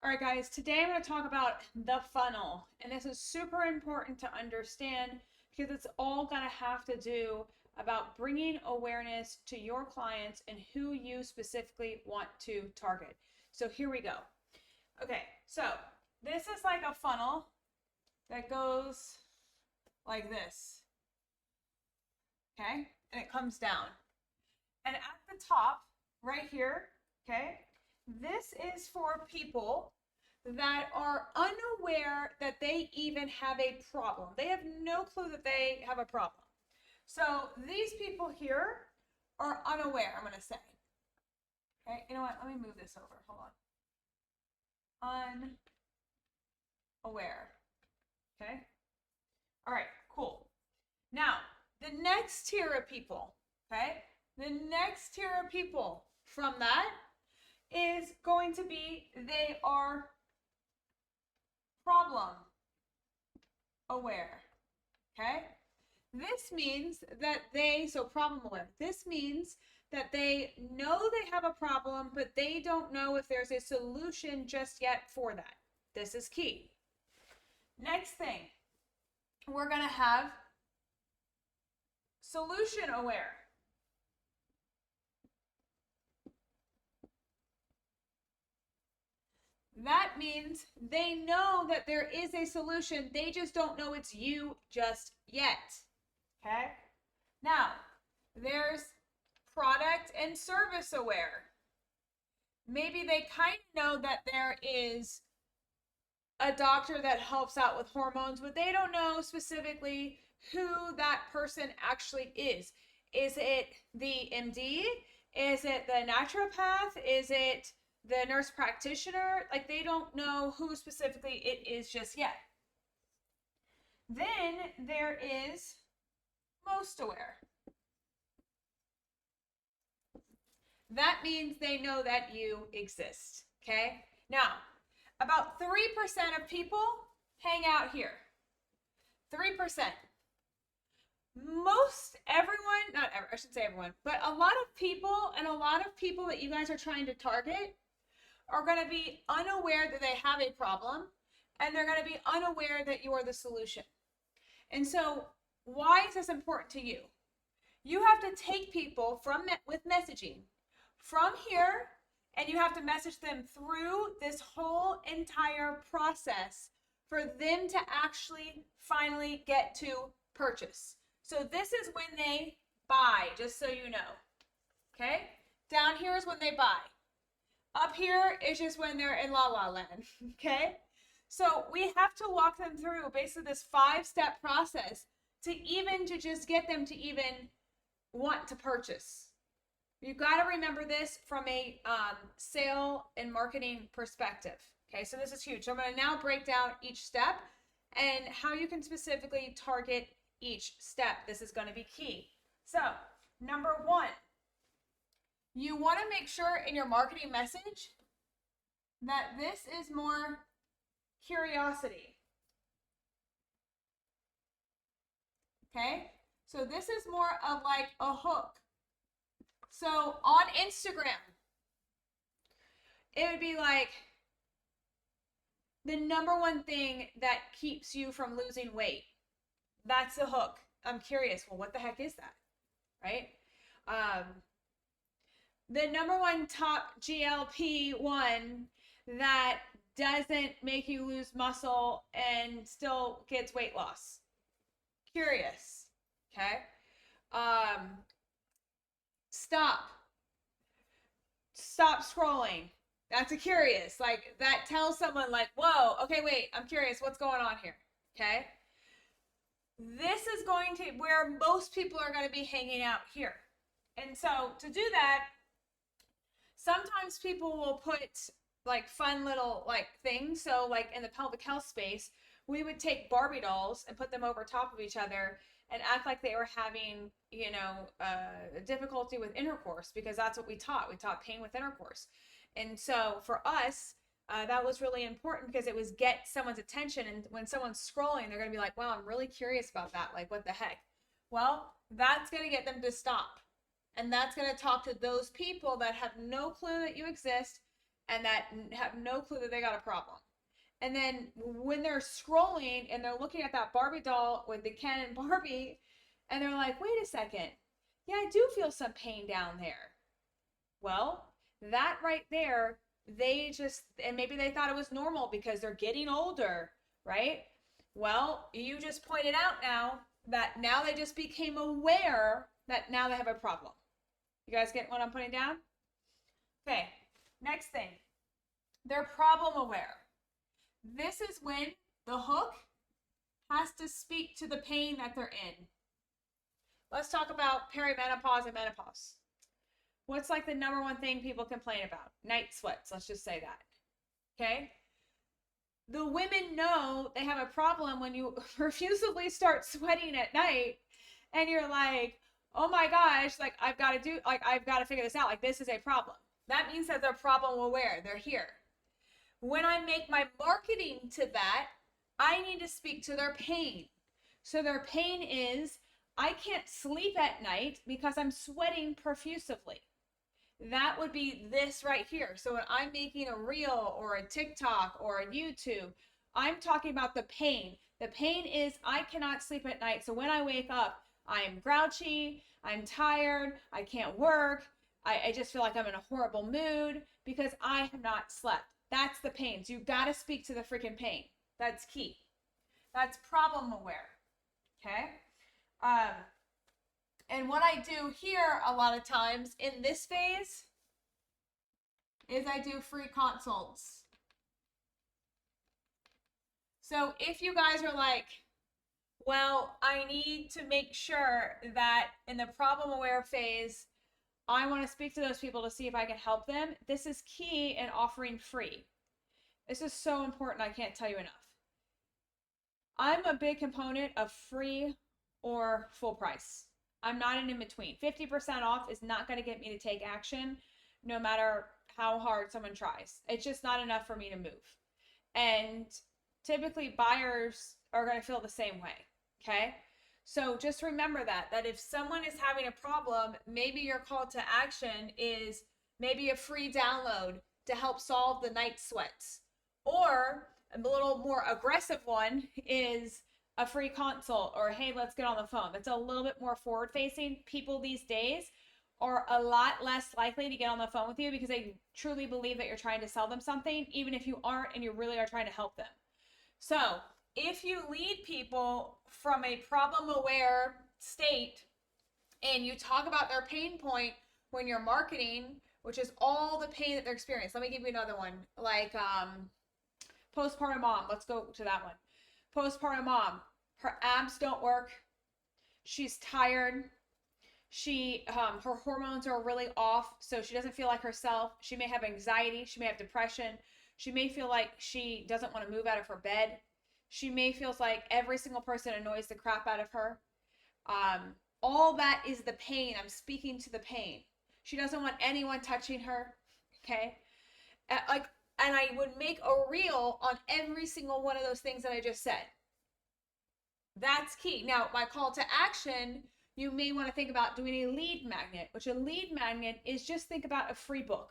All right, guys, today I'm going to talk about the funnel. And this is super important to understand because it's all going to have to do about bringing awareness to your clients and who you specifically want to target. So here we go. Okay, so this is like a funnel that goes like this. Okay, and it comes down. And at the top, right here, okay, this is for people that are unaware that they even have a problem. They have no clue that they have a problem. So these people here are unaware, I'm going to say. Okay, you know what? Let me move this over. Hold on. Unaware. Okay. All right, cool. Now, the next tier of people, okay? The next tier of people from that is going to be they are problem aware, okay? This means that so problem aware, this means that they know they have a problem, but they don't know if there's a solution just yet for that. This is key. Next thing, we're going to have solution aware. That means they know that there is a solution. They just don't know it's you just yet. Okay? Now, there's product and service aware. Maybe they kind of know that there is a doctor that helps out with hormones, but they don't know specifically who that person actually is. Is it the MD? Is it the naturopath? Is it the nurse practitioner? Like, they don't know who specifically it is just yet. Then there is most aware. That means they know that you exist, okay? Now, about 3% of people hang out here. 3%. Most everyone, not ever, I should say everyone, but a lot of people that you guys are trying to target are going to be unaware that they have a problem, and they're going to be unaware that you are the solution. And so why is this important to you? You have to take people with messaging from here, and you have to message them through this whole entire process for them to actually finally get to purchase. So this is when they buy, just so you know. Okay? Down here is when they buy. Up here is just when they're in la la land. Okay? So we have to walk them through basically this 5-step process to just get them to even want to purchase. You've got to remember this from a sale and marketing perspective. Okay, so this is huge. So I'm going to now break down each step and how you can specifically target each step. This is going to be key. So, number 1, you want to make sure in your marketing message that this is more curiosity. Okay, so this is more of like a hook. So on Instagram, it would be like the number one thing that keeps you from losing weight. That's the hook. I'm curious. Well, what the heck is that? Right? The number one top GLP-1 that doesn't make you lose muscle and still gets weight loss. Curious. Okay? Stop scrolling. That's a curious. Like, that tells someone like, whoa, okay, wait, I'm curious. What's going on here? Okay? This is going to where most people are going to be hanging out here. And so to do that, sometimes people will put like fun little like things. So like in the pelvic health space, we would take Barbie dolls and put them over top of each other and act like they were having, difficulty with intercourse, because that's what we taught. We taught pain with intercourse. And so for us, that was really important because it was get someone's attention. And when someone's scrolling, they're going to be like, wow, I'm really curious about that. Like, what the heck? Well, that's going to get them to stop. And that's going to talk to those people that have no clue that you exist and that have no clue that they got a problem. And then when they're scrolling and they're looking at that Barbie doll with the Ken and Barbie, and they're like, wait a second, yeah, I do feel some pain down there. Well, that right there, and maybe they thought it was normal because they're getting older, right? Well, you just pointed out now they just became aware that now they have a problem. You guys get what I'm putting down? Okay, next thing. They're problem aware. This is when the hook has to speak to the pain that they're in. Let's talk about perimenopause and menopause. What's like the number one thing people complain about? Night sweats, let's just say that. Okay? The women know they have a problem when you profusely start sweating at night and you're like, oh my gosh, like I've got to figure this out. Like this is a problem. That means that they're problem aware. They're here. When I make my marketing to that, I need to speak to their pain. So their pain is, I can't sleep at night because I'm sweating profusely. That would be this right here. So when I'm making a reel or a TikTok or a YouTube, I'm talking about the pain. The pain is I cannot sleep at night. So when I wake up, I'm grouchy, I'm tired, I can't work, I just feel like I'm in a horrible mood because I have not slept. That's the pain. So you've got to speak to the freaking pain. That's key. That's problem aware. Okay? And what I do here a lot of times in this phase is I do free consults. So if you guys are like, well, I need to make sure that in the problem aware phase, I want to speak to those people to see if I can help them. This is key in offering free. This is so important. I can't tell you enough. I'm a big component of free or full price. I'm not an in-between. 50% off is not going to get me to take action no matter how hard someone tries. It's just not enough for me to move. And typically buyers are going to feel the same way. Okay? So just remember that if someone is having a problem, maybe your call to action is maybe a free download to help solve the night sweats. Or a little more aggressive one is a free consult or, hey, let's get on the phone. That's a little bit more forward facing. People these days are a lot less likely to get on the phone with you because they truly believe that you're trying to sell them something, even if you aren't and you really are trying to help them. So if you lead people from a problem aware state and you talk about their pain point when you're marketing, which is all the pain that they're experiencing. Let me give you another one, like postpartum mom. Let's go to that one. Postpartum mom, her abs don't work. She's tired. Her hormones are really off, so she doesn't feel like herself. She may have anxiety. She may have depression. She may feel like she doesn't want to move out of her bed. She may feel like every single person annoys the crap out of her. All that is the pain. I'm speaking to the pain. She doesn't want anyone touching her. Okay? And I would make a reel on every single one of those things that I just said. That's key. Now, my call to action, you may want to think about doing a lead magnet, which a lead magnet is just think about a free book.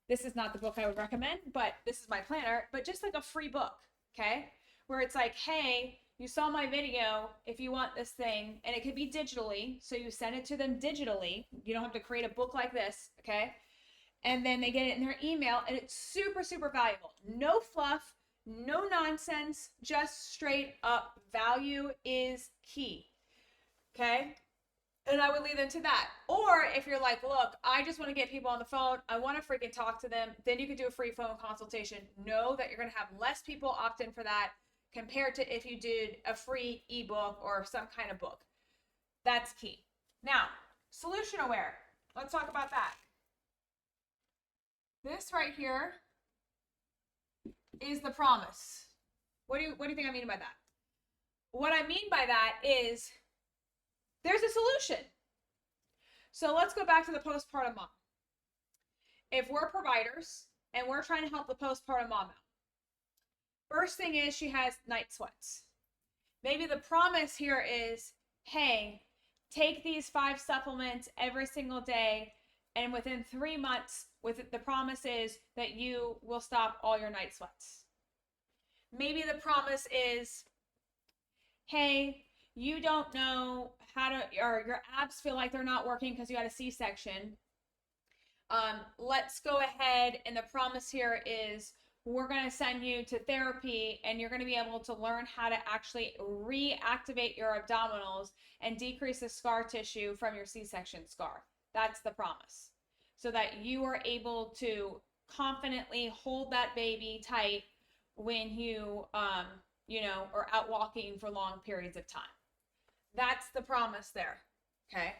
This is not the book I would recommend, but this is my planner, but just like a free book, okay? Where it's like, hey, you saw my video, if you want this thing, and it could be digitally, so you send it to them digitally. You don't have to create a book like this, okay? And then they get it in their email, and it's super, super valuable. No fluff, no nonsense, just straight up value is key, okay? And I would lead them to that. Or if you're like, look, I just want to get people on the phone, I want to freaking talk to them, then you could do a free phone consultation. Know that you're going to have less people opt in for that compared to if you did a free ebook or some kind of book. That's key. Now, solution aware. Let's talk about that. This right here is the promise. What do you think I mean by that? What I mean by that is there's a solution. So let's go back to the postpartum mom. If we're providers and we're trying to help the postpartum mom out, first thing is she has night sweats. Maybe the promise here is, hey, take these 5 supplements every single day, and within 3 months, with it, the promise is that you will stop all your night sweats. Maybe the promise is, hey, you don't know how to, or your abs feel like they're not working because you had a C-section. Let's go ahead, and the promise here is we're going to send you to therapy, and you're going to be able to learn how to actually reactivate your abdominals and decrease the scar tissue from your C-section scar. That's the promise. So that you are able to confidently hold that baby tight when you, are out walking for long periods of time. That's the promise there. Okay.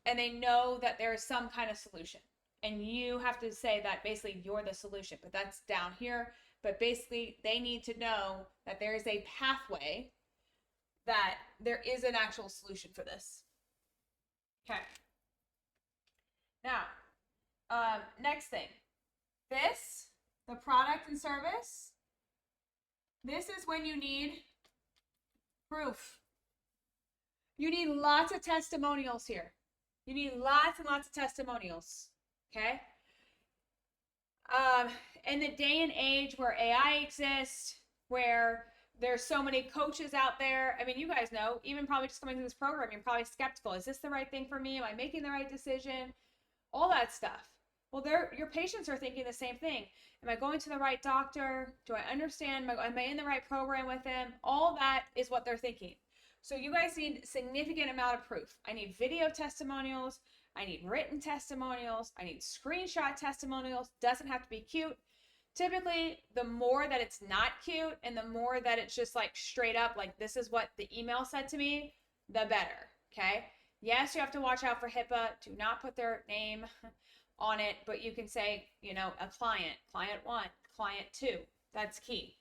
And they know that there is some kind of solution. And you have to say that basically you're the solution, but that's down here. But basically they need to know that there is a pathway, that there is an actual solution for this. Okay. Now, next thing, the product and service, this is when you need proof. You need lots of testimonials here. You need lots and lots of testimonials. Okay. In the day and age where AI exists, where there's so many coaches out there, I mean, you guys know, even probably just coming to this program, you're probably skeptical. Is this the right thing for me? Am I making the right decision? All that stuff. Well, your patients are thinking the same thing. Am I going to the right doctor? Do I understand? Am I in the right program with them? All that is what they're thinking. So you guys need a significant amount of proof. I need video testimonials. I need written testimonials. I need screenshot testimonials. Doesn't have to be cute. Typically, the more that it's not cute and the more that it's just like straight up, like this is what the email said to me, the better. Okay. Yes, you have to watch out for HIPAA. Do not put their name on it, but you can say, a client, client 1, client 2. That's key.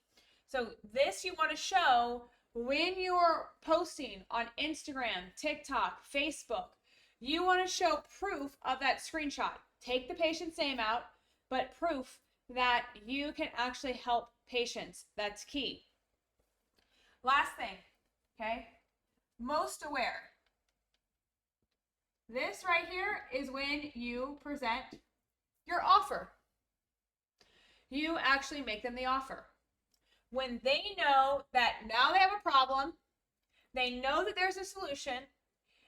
So this you want to show when you're posting on Instagram, TikTok, Facebook. You want to show proof of that screenshot. Take the patient's name out, but proof that you can actually help patients. That's key. Last thing, okay? Most aware. This right here is when you present your offer. You actually make them the offer. When they know that now they have a problem, they know that there's a solution,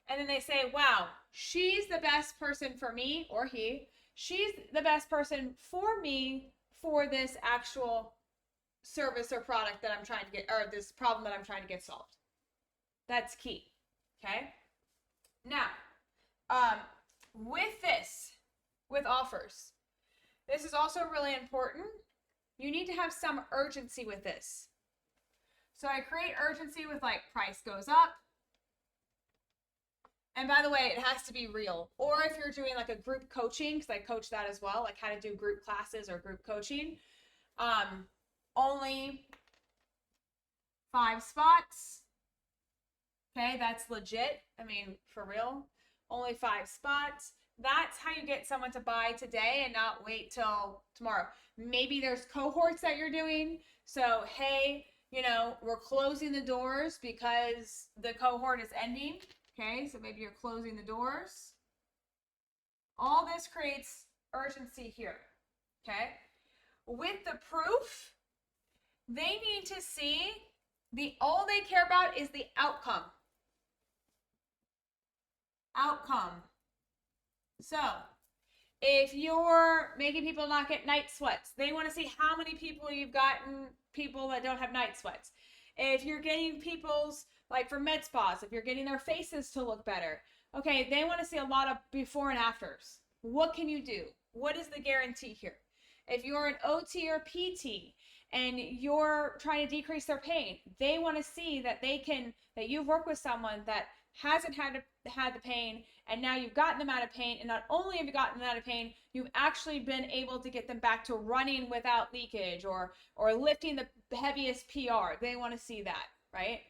and then they say, wow, she's the best person for me, or he, she's the best person for me for this actual service or product that I'm trying to get, or this problem that I'm trying to get solved. That's key, okay? Now, with offers, this is also really important. You need to have some urgency with this. So I create urgency with like price goes up. And by the way, it has to be real. Or if you're doing like a group coaching, because I coach that as well, like how to do group classes or group coaching, only 5 spots. Okay, that's legit. I mean, for real, only 5 spots. That's how you get someone to buy today and not wait till tomorrow. Maybe there's cohorts that you're doing. So, hey, we're closing the doors because the cohort is ending. Okay, so maybe you're closing the doors. All this creates urgency here. Okay, with the proof, they need to see all they care about is the outcome. So if you're making people not get night sweats, they want to see how many people you've gotten people that don't have night sweats. If you're getting people's, like for med spas, if you're getting their faces to look better, okay, they want to see a lot of before and afters. What can you do? What is the guarantee here? If you're an OT or PT and you're trying to decrease their pain, they want to see that that you've worked with someone that hasn't had the pain, and now you've gotten them out of pain, and not only have you gotten them out of pain, you've actually been able to get them back to running without leakage or lifting the heaviest PR. They want to see that, right?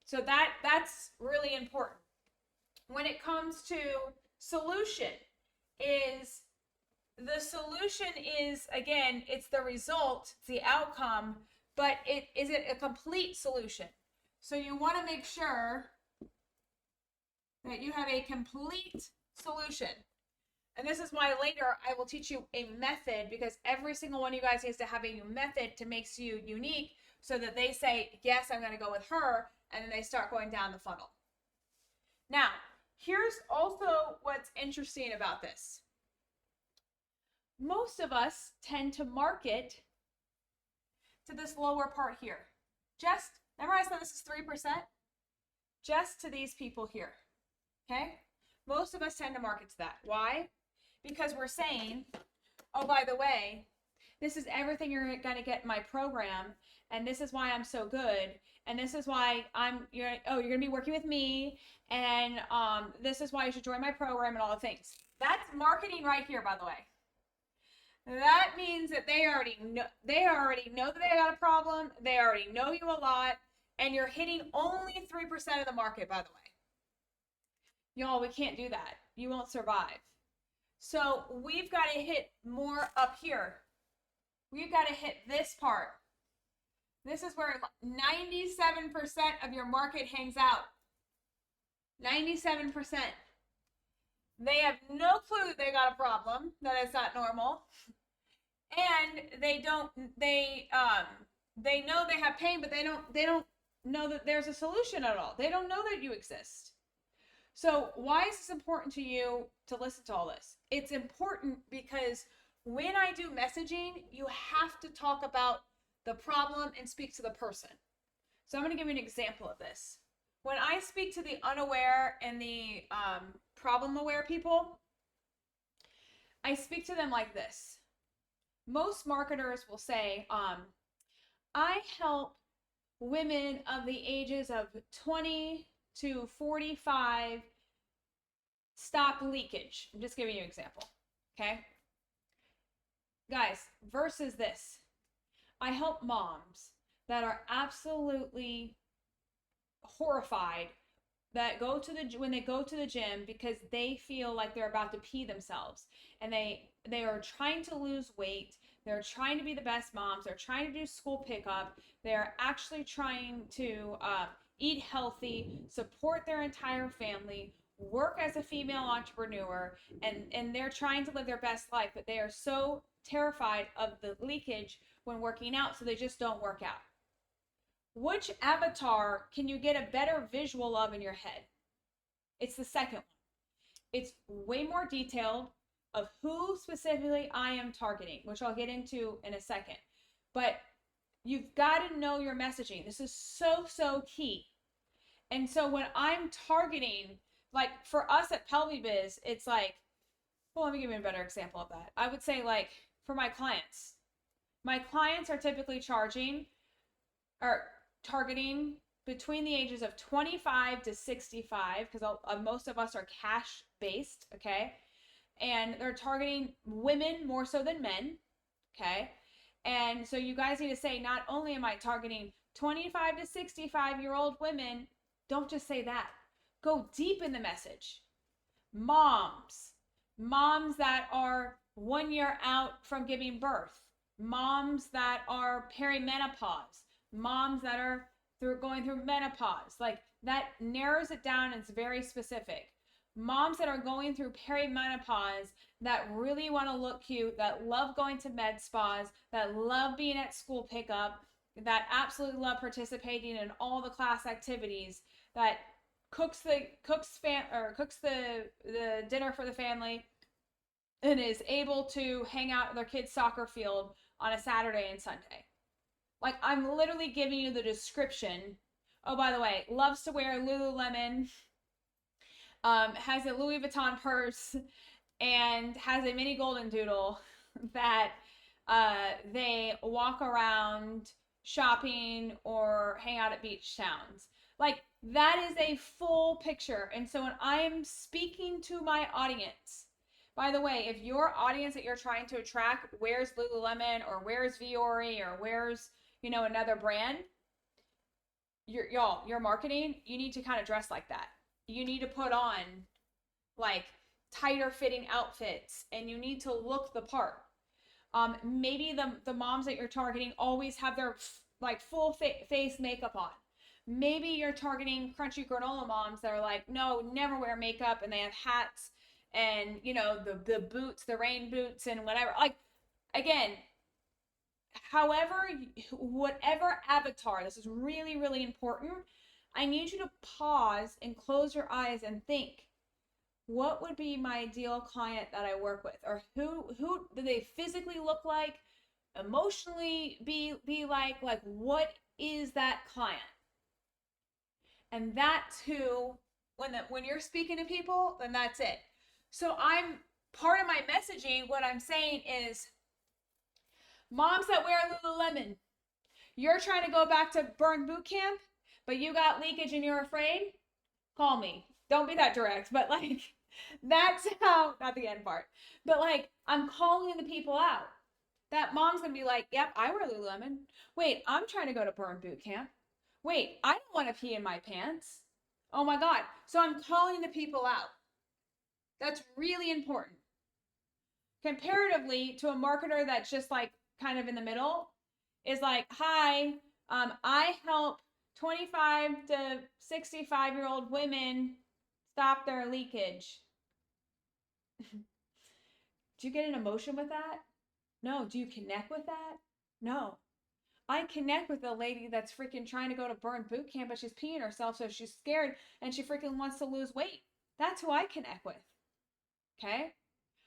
So that's really important. When it comes to solution, the solution is, again, it's the result, it's the outcome, but is it a complete solution? So you want to make sure that you have a complete solution. And this is why later I will teach you a method, because every single one of you guys needs to have a method to make you unique so that they say, yes, I'm going to go with her. And then they start going down the funnel. Now, here's also what's interesting about this. Most of us tend to market to this lower part here. Just, remember I said this is 3%? Just to these people here, okay? Most of us tend to market to that. Why? Because we're saying, oh, by the way, this is everything you're going to get in my program, and this is why I'm so good, and this is why you're going to be working with me, and this is why you should join my program and all the things. That's marketing right here, by the way. That means that they already know that they got a problem. They already know you a lot, and you're hitting only 3% of the market, by the way. Y'all, we can't do that. You won't survive. So we've got to hit more up here. We've got to hit this part. This is where 97% of your market hangs out. 97%. They have no clue that they got a problem, that it's not normal. And they know they have pain, but they don't know that there's a solution at all. They don't know that you exist. So why is this important to you to listen to all this? It's important because when I do messaging, you have to talk about the problem and speak to the person. So I'm going to give you an example of this. When I speak to the unaware and the problem aware people, I speak to them like this. Most marketers will say, I help women of the ages of 20 to 45 stop leakage. I'm just giving you an example, okay? Guys, versus this. I help moms that are absolutely horrified that when they go to the gym because they feel like they're about to pee themselves, and they are trying to lose weight. They're trying to be the best moms. They're trying to do school pickup. They're actually trying to eat healthy, support their entire family, work as a female entrepreneur, and they're trying to live their best life, but they are so terrified of the leakage when working out, so they just don't work out. Which avatar can you get a better visual of in your head? It's the second one. It's way more detailed of who specifically I am targeting, which I'll get into in a second. But you've got to know your messaging. This is so key. And so when I'm targeting, like for us at PelviBiz, it's like, well, let me give you a better example of that. I would say, like, for my clients are typically targeting between the ages of 25 to 65, because most of us are cash based, okay? And they're targeting women more so than men, okay? And so you guys need to say, not only am I targeting 25 to 65-year-old women, don't just say that. Go deep in the message. Moms that are 1 year out from giving birth, moms that are perimenopause, moms that are going through menopause. Like, that narrows it down and it's very specific. Moms that are going through perimenopause that really want to look cute, that love going to med spas, that love being at school pickup, that absolutely love participating in all the class activities, that cooks the dinner for the family, and is able to hang out at their kids' soccer field on a Saturday and Sunday. Like, I'm literally giving you the description. Oh, by the way, loves to wear Lululemon, has a Louis Vuitton purse, and has a mini golden doodle that they walk around shopping or hang out at beach towns. Like, that is a full picture. And so when I am speaking to my audience, by the way, if your audience that you're trying to attract wears Lululemon or wears Vuori or wears, another brand, your marketing, you need to kind of dress like that. You need to put on like tighter fitting outfits, and you need to look the part. Maybe the moms that you're targeting always have their like full face makeup on. Maybe you're targeting crunchy granola moms that are like, no, never wear makeup, and they have hats and you know, the boots, the rain boots and whatever. Like, again, however, whatever avatar, this is really, really important. I need you to pause and close your eyes and think, what would be my ideal client that I work with? Or who do they physically look like? Emotionally be like what is that client? And that's who, when you're speaking to people, then that's it. So I'm part of my messaging, what I'm saying is, moms that wear Lululemon, you're trying to go back to burn boot camp, but you got leakage and you're afraid, call me. Don't be that direct, but like, that's how, not the end part, but like, I'm calling the people out. That mom's gonna be like, yep, I wear Lululemon. Wait, I'm trying to go to burn boot camp. Wait, I don't want to pee in my pants. Oh my God. So I'm calling the people out. That's really important. Comparatively to a marketer that's just like kind of in the middle, is like, hi, I help 25 to 65-year-old women stop their leakage. Do you get an emotion with that? No. Do you connect with that? No. I connect with a lady that's freaking trying to go to burn boot camp, but she's peeing herself, so she's scared and she freaking wants to lose weight. That's who I connect with. Okay?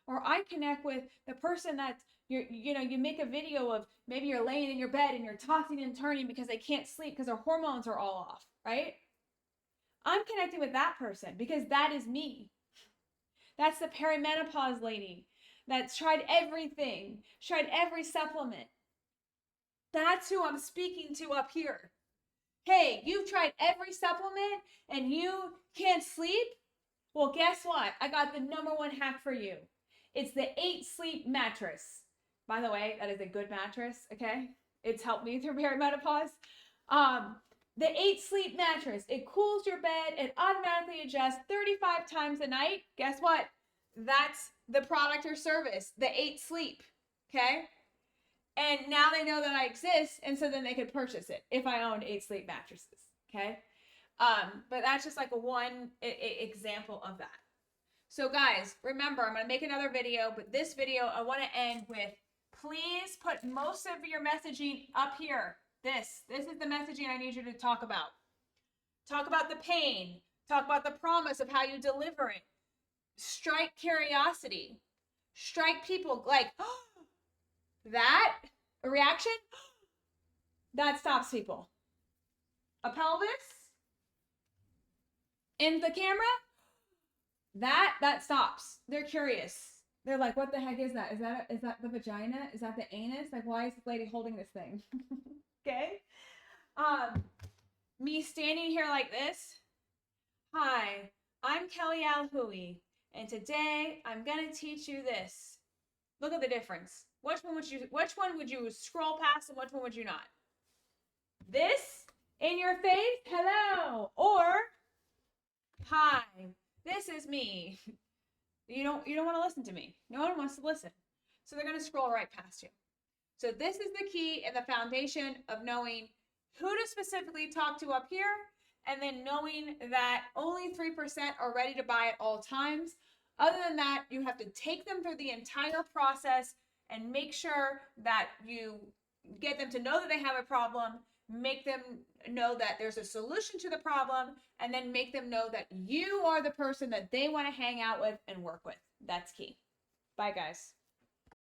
Or I connect with the person that's, you make a video of, maybe you're laying in your bed and you're tossing and turning because they can't sleep because their hormones are all off, right? I'm connecting with that person because that is me. That's the perimenopause lady that's tried everything, tried every supplement. That's who I'm speaking to up here. Hey, you've tried every supplement and you can't sleep? Well, guess what? I got the #1 hack for you. It's the 8 Sleep mattress. By the way, that is a good mattress, okay? It's helped me through perimenopause. The 8 Sleep mattress. It cools your bed. It automatically adjusts 35 times a night. Guess what? That's the product or service, the 8 Sleep, okay? And now they know that I exist, and so then they could purchase it if I owned 8 Sleep mattresses, okay? But that's just like one example of that. So guys, remember, I'm going to make another video, but this video I want to end with, please put most of your messaging up here. This is the messaging I need you to talk about. Talk about the pain. Talk about the promise of how you deliver it. Strike curiosity. Strike people like, oh, that a reaction that stops people. A pelvis in the camera, that stops. They're curious. They're like, what the heck is that? Is that the vagina? Is that the anus? Like, why is this lady holding this thing? Okay. Me standing here like this. Hi, I'm Kelly Alhui, and today I'm gonna teach you this. Look at the difference. Which one would you scroll past and which one would you not? This in your face, hello, or hi, this is me. You don't want to listen to me. No one wants to listen. So they're going to scroll right past you. So this is the key and the foundation of knowing who to specifically talk to up here, and then knowing that only 3% are ready to buy at all times. Other than that, you have to take them through the entire process and make sure that you get them to know that they have a problem, make them know that there's a solution to the problem, and then make them know that you are the person that they want to hang out with and work with. That's key. Bye, guys.